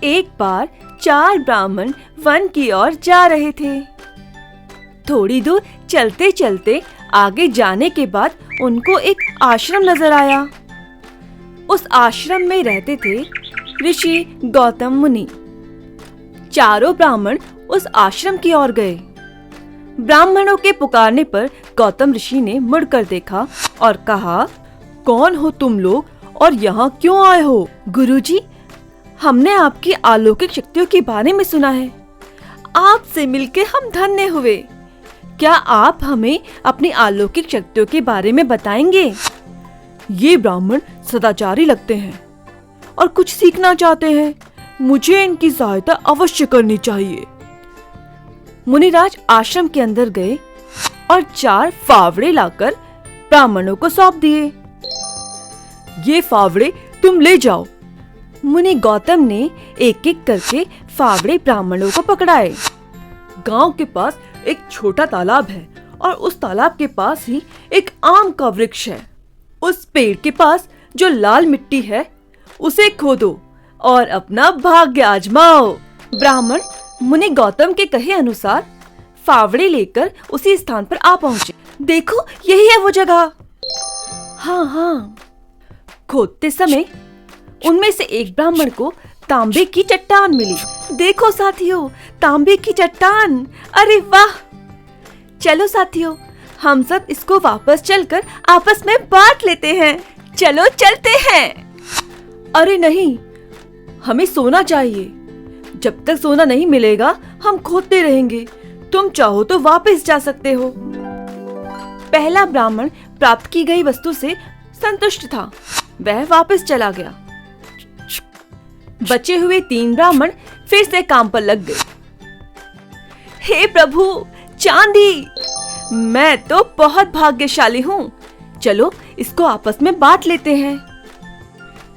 एक बार 4 ब्राह्मण वन की ओर जा रहे थे। थोड़ी दूर चलते चलते आगे जाने के बाद उनको एक आश्रम नजर आया। उस आश्रम में रहते थे ऋषि गौतम मुनि। चारों ब्राह्मण उस आश्रम की ओर गए। ब्राह्मणों के पुकारने पर गौतम ऋषि ने मुड़कर देखा और कहा, कौन हो तुम लोग और यहाँ क्यों आए हो? गुरुजी, हमने आपकी अलौकिक शक्तियों के बारे में सुना है। आपसे मिलकर हम धन्य हुए। क्या आप हमें अपनी अलौकिक शक्तियों के बारे में बताएंगे? ये ब्राह्मण सदाचारी लगते हैं और कुछ सीखना चाहते हैं। मुझे इनकी सहायता अवश्य करनी चाहिए। मुनिराज आश्रम के अंदर गए और 4 फावड़े लाकर ब्राह्मणों को सौंप दिए। ये फावड़े तुम ले जाओ। मुनि गौतम ने एक एक करके फावड़े ब्राह्मणों को पकड़ाए। गांव के पास एक छोटा तालाब है और उस तालाब के पास ही एक आम का वृक्ष है। उस पेड़ के पास जो लाल मिट्टी है उसे खोदो और अपना भाग्य आजमाओ। ब्राह्मण मुनि गौतम के कहे अनुसार फावड़े लेकर उसी स्थान पर आ पहुंचे। देखो, यही है वो जगह। हाँ। खोदते समय उनमें से एक ब्राह्मण को तांबे की चट्टान मिली। देखो साथियों, तांबे की चट्टान। अरे वाह! चलो साथियों, हम सब इसको वापस चलकर आपस में बांट लेते हैं। चलो चलते हैं। अरे नहीं, हमें सोना चाहिए। जब तक सोना नहीं मिलेगा हम खोदते रहेंगे। तुम चाहो तो वापस जा सकते हो। पहला ब्राह्मण प्राप्त की गई वस्तु से संतुष्ट था। वह वापस चला गया। बचे हुए 3 ब्राह्मण फिर से काम पर लग गए। हे प्रभु, चांदी! मैं तो बहुत भाग्यशाली हूँ। चलो इसको आपस में बांट लेते हैं।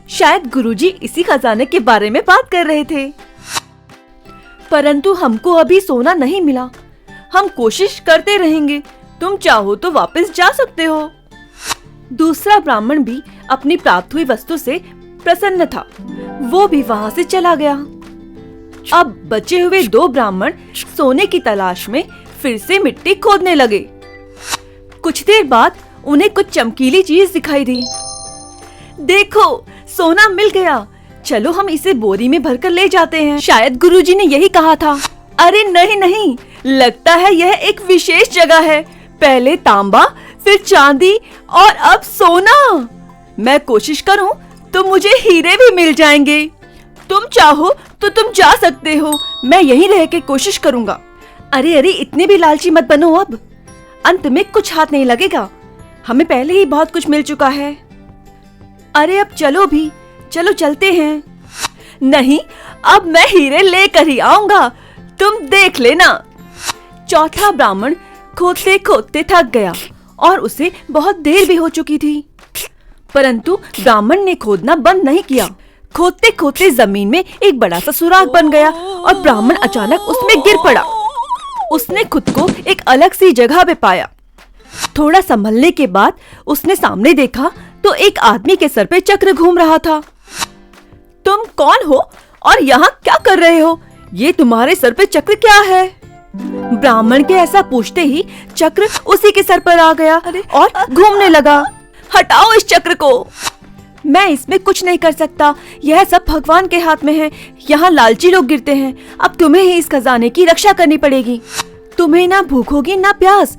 शायद गुरुजी इसी खजाने के बारे में बात कर रहे थे। परंतु हमको अभी सोना नहीं मिला। हम कोशिश करते रहेंगे। तुम चाहो तो वापस जा सकते हो। दूसरा ब्राह्मण भी अपनी प्राप्त हुई वस्तु से प्रसन्न था। वो भी वहाँ से चला गया। अब बचे हुए 2 ब्राह्मण सोने की तलाश में फिर से मिट्टी खोदने लगे। कुछ देर बाद उन्हें कुछ चमकीली चीज दिखाई दी। देखो, सोना मिल गया। चलो हम इसे बोरी में भरकर ले जाते हैं। शायद गुरुजी ने यही कहा था। अरे नहीं, लगता है यह एक विशेष जगह है। पहले तांबा, फिर चांदी और अब सोना। मैं कोशिश करूं तो मुझे हीरे भी मिल जाएंगे। तुम चाहो तो तुम जा सकते हो। मैं यहीं रह के कोशिश करूंगा। अरे इतने भी लालची मत बनो। अब अंत में कुछ हाथ नहीं लगेगा। हमें पहले ही बहुत कुछ मिल चुका है। अरे अब चलो चलते हैं। नहीं, अब मैं हीरे लेकर ही आऊंगा। तुम देख लेना। चौथा ब्राह्मण खोदते खोदते थक गया और उसे बहुत देर भी हो चुकी थी। परंतु ब्राह्मण ने खोदना बंद नहीं किया। खोदते खोदते जमीन में एक बड़ा सा सुराख बन गया और ब्राह्मण अचानक उसमें गिर पड़ा। उसने खुद को एक अलग सी जगह पे पाया। थोड़ा संभलने के बाद उसने सामने देखा तो एक आदमी के सर पे चक्र घूम रहा था। तुम कौन हो और यहाँ क्या कर रहे हो? ये तुम्हारे सर पे चक्र क्या है? ब्राह्मण के ऐसा पूछते ही चक्र उसी के सर पर आ गया और घूमने लगा। हटाओ इस चक्र को। मैं इसमें कुछ नहीं कर सकता। यह सब भगवान के हाथ में है। यहाँ लालची लोग गिरते हैं। अब तुम्हें ही इस खजाने की रक्षा करनी पड़ेगी। तुम्हें ना भूख होगी, ना प्यास,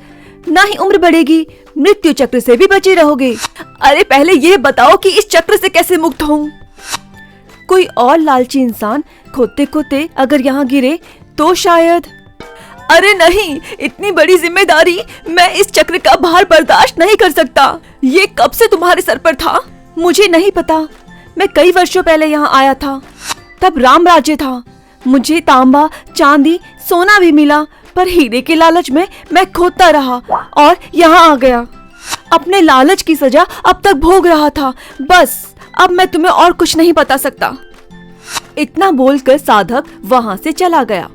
ना ही उम्र बढ़ेगी। मृत्यु चक्र से भी बचे रहोगे। अरे पहले ये बताओ कि इस चक्र से कैसे मुक्त हूँ? कोई और लालची इंसान खोदते खोदते अगर यहाँ गिरे तो शायद। अरे नहीं, इतनी बड़ी जिम्मेदारी मैं इस चक्र का भार बर्दाश्त नहीं कर सकता। ये कब से तुम्हारे सर पर था? मुझे नहीं पता। मैं कई वर्षों पहले यहाँ आया था। तब राम राज्य था। मुझे तांबा, चांदी, सोना भी मिला, पर हीरे के लालच में मैं खोदता रहा और यहाँ आ गया। अपने लालच की सजा अब तक भोग रहा था। बस अब मैं तुम्हें और कुछ नहीं बता सकता। इतना बोलकर साधक वहाँ से चला गया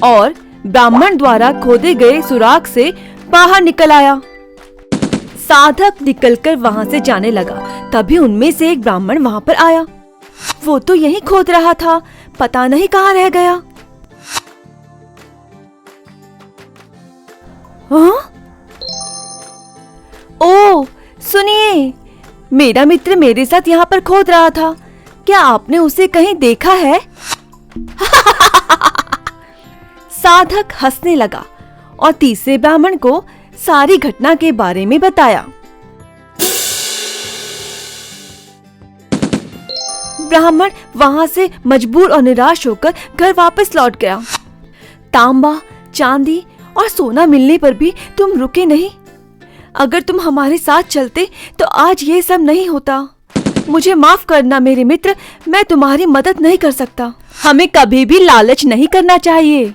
और ब्राह्मण द्वारा खोदे गए सुराख से बाहर निकल आया। साधक निकलकर वहाँ से जाने लगा। तभी उनमें से एक ब्राह्मण वहाँ पर आया। वो तो यहीं खोद रहा था, पता नहीं कहाँ रह गया। हाँ? ओ, सुनिए, मेरा मित्र मेरे साथ यहाँ पर खोद रहा था। क्या आपने उसे कहीं देखा है? साधक हंसने लगा और तीसरे ब्राह्मण को सारी घटना के बारे में बताया। ब्राह्मण वहां से मजबूर और निराश होकर घर वापस लौट गया। तांबा, चांदी और सोना मिलने पर भी तुम रुके नहीं। अगर तुम हमारे साथ चलते तो आज ये सब नहीं होता। मुझे माफ करना मेरे मित्र, मैं तुम्हारी मदद नहीं कर सकता। हमें कभी भी लालच नहीं करना चाहिए।